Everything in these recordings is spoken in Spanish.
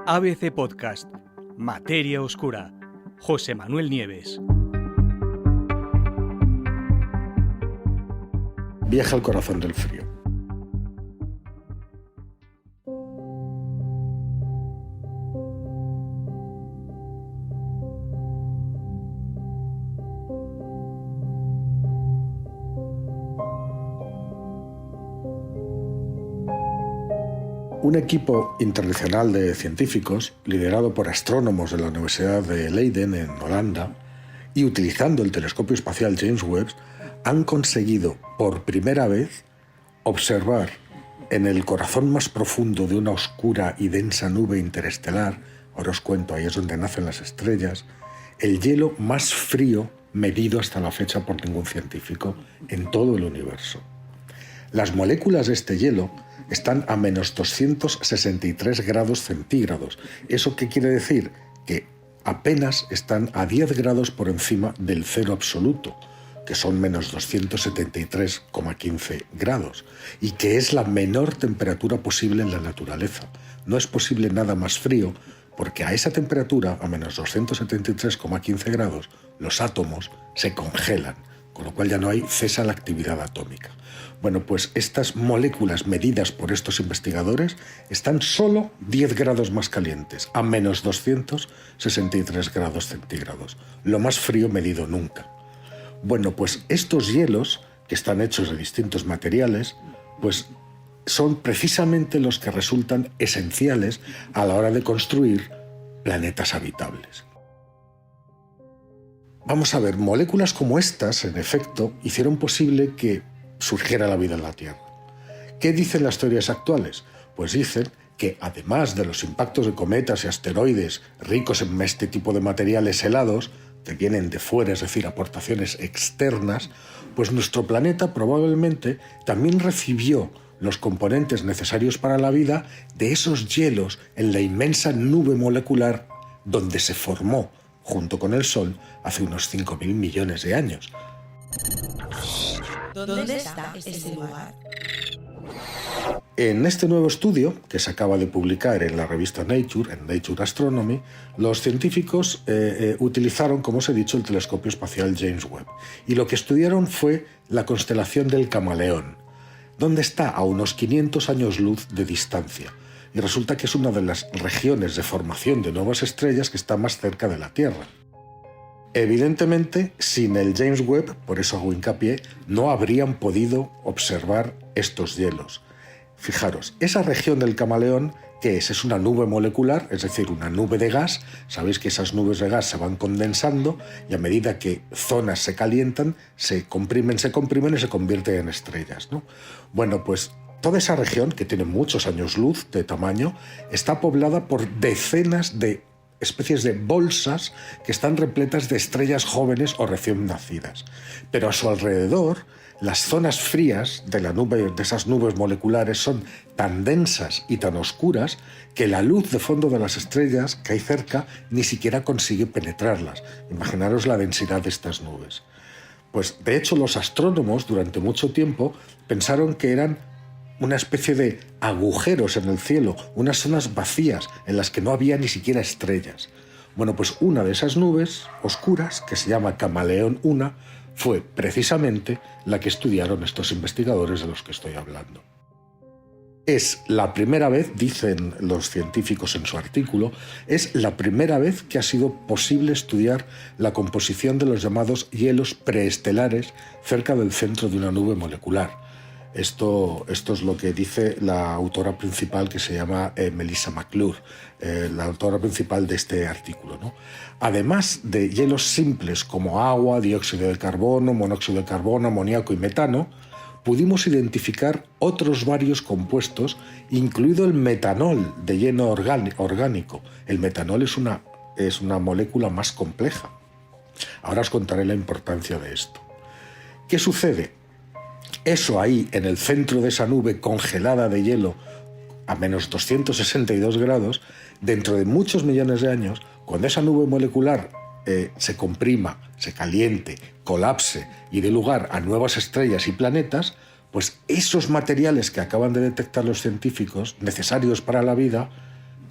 ABC Podcast, Materia Oscura, José Manuel Nieves. Viaja al corazón del frío. Un equipo internacional de científicos, liderado por astrónomos de la Universidad de Leiden, en Holanda, y utilizando el telescopio espacial James Webb, han conseguido por primera vez observar en el corazón más profundo de una oscura y densa nube interestelar, ahora os cuento, ahí es donde nacen las estrellas, el hielo más frío medido hasta la fecha por ningún científico en todo el universo. Las moléculas de este hielo están a menos 263 grados centígrados. ¿Eso qué quiere decir? Que apenas están a 10 grados por encima del cero absoluto, que son menos 273,15 grados, y que es la menor temperatura posible en la naturaleza. No es posible nada más frío, porque a esa temperatura, a menos 273,15 grados, los átomos se congelan, con lo cual ya no cesa la actividad atómica. Bueno, pues estas moléculas medidas por estos investigadores están solo 10 grados más calientes, a menos 263 grados centígrados, lo más frío medido nunca. Bueno, pues estos hielos, que están hechos de distintos materiales, pues son precisamente los que resultan esenciales a la hora de construir planetas habitables. Vamos a ver, moléculas como estas, en efecto, hicieron posible que surgiera la vida en la Tierra. ¿Qué dicen las teorías actuales? Pues dicen que además de los impactos de cometas y asteroides ricos en este tipo de materiales helados, que vienen de fuera, es decir, aportaciones externas, pues nuestro planeta probablemente también recibió los componentes necesarios para la vida de esos hielos en la inmensa nube molecular donde se formó, junto con el Sol, hace unos 5.000 millones de años. ¿Dónde está este lugar? En este nuevo estudio, que se acaba de publicar en la revista Nature, en Nature Astronomy, los científicos utilizaron, como os he dicho, el telescopio espacial James Webb. Y lo que estudiaron fue la constelación del Camaleón, donde está a unos 500 años luz de distancia. Y resulta que es una de las regiones de formación de nuevas estrellas que está más cerca de la Tierra. Evidentemente, sin el James Webb, por eso hago hincapié, no habrían podido observar estos hielos. Fijaros, esa región del Camaleón, ¿qué es? Es una nube molecular, es decir, una nube de gas. Sabéis que esas nubes de gas se van condensando y a medida que zonas se calientan, se comprimen y se convierten en estrellas, ¿no? Bueno, pues toda esa región, que tiene muchos años luz de tamaño, está poblada por decenas de especies de bolsas que están repletas de estrellas jóvenes o recién nacidas. Pero a su alrededor, las zonas frías de la nube, de esas nubes moleculares, son tan densas y tan oscuras que la luz de fondo de las estrellas que hay cerca ni siquiera consigue penetrarlas. Imaginaros la densidad de estas nubes. Pues, de hecho, los astrónomos durante mucho tiempo pensaron que eran una especie de agujeros en el cielo, unas zonas vacías en las que no había ni siquiera estrellas. Bueno, pues una de esas nubes oscuras, que se llama Camaleón 1, fue precisamente la que estudiaron estos investigadores de los que estoy hablando. Es la primera vez, dicen los científicos en su artículo, es la primera vez que ha sido posible estudiar la composición de los llamados hielos preestelares cerca del centro de una nube molecular. Esto es lo que dice la autora principal, que se llama Melissa McClure, la autora principal de este artículo, ¿no? Además de hielos simples como agua, dióxido de carbono, monóxido de carbono, amoníaco y metano, pudimos identificar otros varios compuestos, incluido el metanol de hielo orgánico. El metanol es una molécula más compleja. Ahora os contaré la importancia de esto. ¿Qué sucede? Eso ahí, en el centro de esa nube congelada de hielo, a menos 262 grados, dentro de muchos millones de años, cuando esa nube molecular se comprima, se caliente, colapse y dé lugar a nuevas estrellas y planetas, pues esos materiales que acaban de detectar los científicos, necesarios para la vida,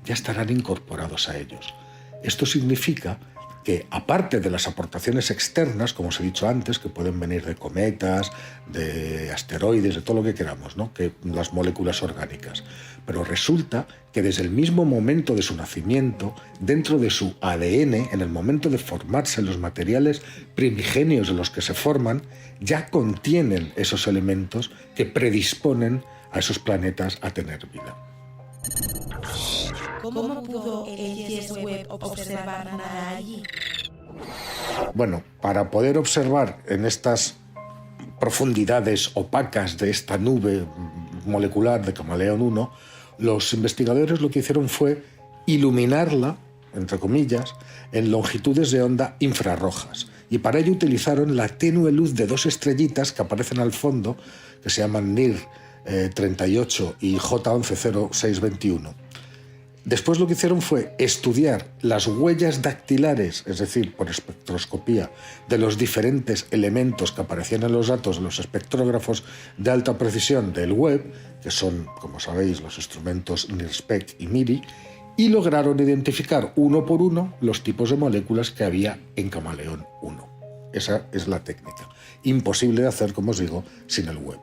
ya estarán incorporados a ellos. Esto significa que, aparte de las aportaciones externas, como os he dicho antes, que pueden venir de cometas, de asteroides, de todo lo que queramos, ¿no?, que las moléculas orgánicas, pero resulta que desde el mismo momento de su nacimiento, dentro de su ADN, en el momento de formarse los materiales primigenios de los que se forman, ya contienen esos elementos que predisponen a esos planetas a tener vida. ¿Cómo pudo el James Webb observar nada allí? Bueno, para poder observar en estas profundidades opacas de esta nube molecular de Camaleón 1, los investigadores lo que hicieron fue iluminarla, entre comillas, en longitudes de onda infrarrojas. Y para ello utilizaron la tenue luz de dos estrellitas que aparecen al fondo, que se llaman NIR 38 y J110621. Después lo que hicieron fue estudiar las huellas dactilares, es decir, por espectroscopía, de los diferentes elementos que aparecían en los datos de los espectrógrafos de alta precisión del Webb, que son, como sabéis, los instrumentos NIRSPEC y MIRI, y lograron identificar uno por uno los tipos de moléculas que había en Camaleón 1. Esa es la técnica. Imposible de hacer, como os digo, sin el Webb.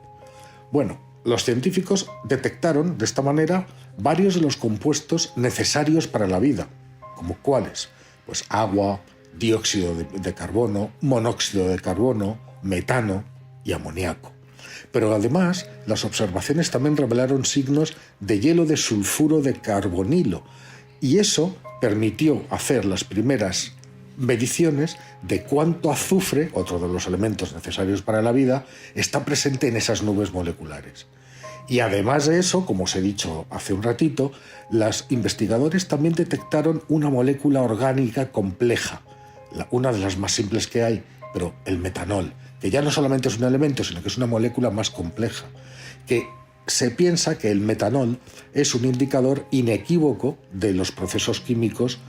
Bueno, los científicos detectaron de esta manera varios de los compuestos necesarios para la vida, como cuáles, pues agua, dióxido de carbono, monóxido de carbono, metano y amoníaco. Pero además, las observaciones también revelaron signos de hielo de sulfuro de carbonilo, y eso permitió hacer las primeras mediciones de cuánto azufre, otro de los elementos necesarios para la vida, está presente en esas nubes moleculares. Y además de eso, como os he dicho hace un ratito, los investigadores también detectaron una molécula orgánica compleja, una de las más simples que hay, pero el metanol, que ya no solamente es un elemento, sino que es una molécula más compleja, que se piensa que el metanol es un indicador inequívoco de los procesos químicos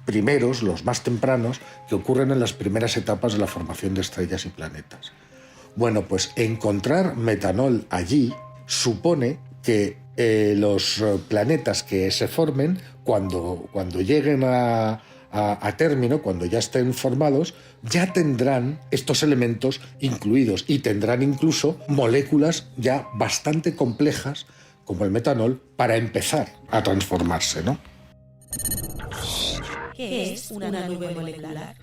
primeros, los más tempranos, que ocurren en las primeras etapas de la formación de estrellas y planetas. Bueno, pues encontrar metanol allí supone que los planetas que se formen, cuando lleguen a término, cuando ya estén formados, ya tendrán estos elementos incluidos y tendrán incluso moléculas ya bastante complejas, como el metanol, para empezar a transformarse, ¿no? ¿Qué es una nube molecular?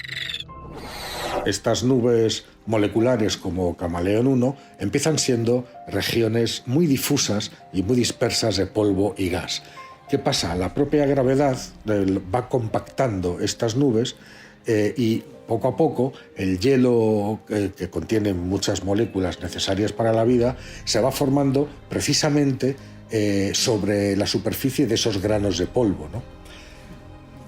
Estas nubes moleculares como Camaleón 1 empiezan siendo regiones muy difusas y muy dispersas de polvo y gas. ¿Qué pasa? La propia gravedad va compactando estas nubes y poco a poco el hielo que contiene muchas moléculas necesarias para la vida se va formando precisamente sobre la superficie de esos granos de polvo, ¿no?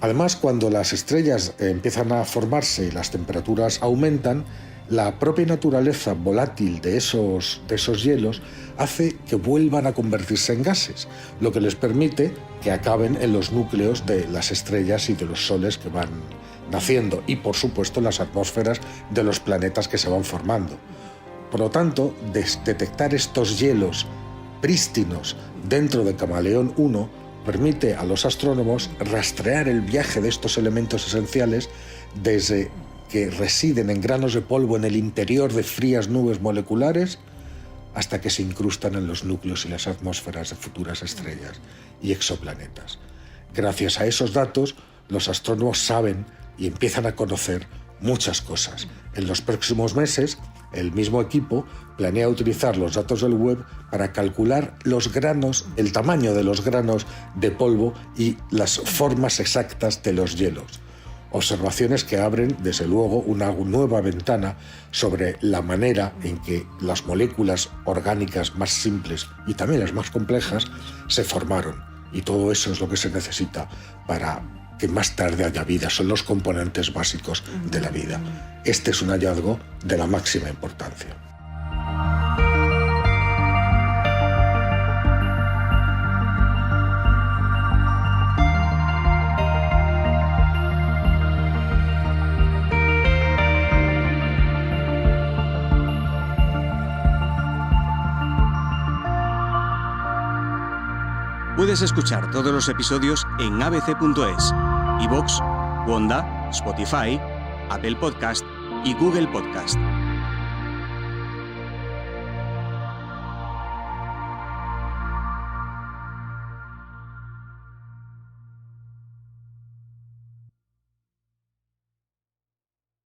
Además, cuando las estrellas empiezan a formarse y las temperaturas aumentan, la propia naturaleza volátil de esos hielos hace que vuelvan a convertirse en gases, lo que les permite que acaben en los núcleos de las estrellas y de los soles que van naciendo y, por supuesto, en las atmósferas de los planetas que se van formando. Por lo tanto, detectar estos hielos prístinos dentro de Camaleón 1 permite a los astrónomos rastrear el viaje de estos elementos esenciales desde que residen en granos de polvo en el interior de frías nubes moleculares hasta que se incrustan en los núcleos y las atmósferas de futuras estrellas y exoplanetas. Gracias a esos datos, los astrónomos saben y empiezan a conocer muchas cosas. En los próximos meses, el mismo equipo planea utilizar los datos del Webb para calcular los granos, el tamaño de los granos de polvo y las formas exactas de los hielos. Observaciones que abren, desde luego, una nueva ventana sobre la manera en que las moléculas orgánicas más simples y también las más complejas se formaron. Y todo eso es lo que se necesita para que más tarde haya vida. Son los componentes básicos de la vida. Este es un hallazgo de la máxima importancia. Puedes escuchar todos los episodios en abc.es, iVoox, Wanda, Spotify, Apple Podcast y Google Podcast.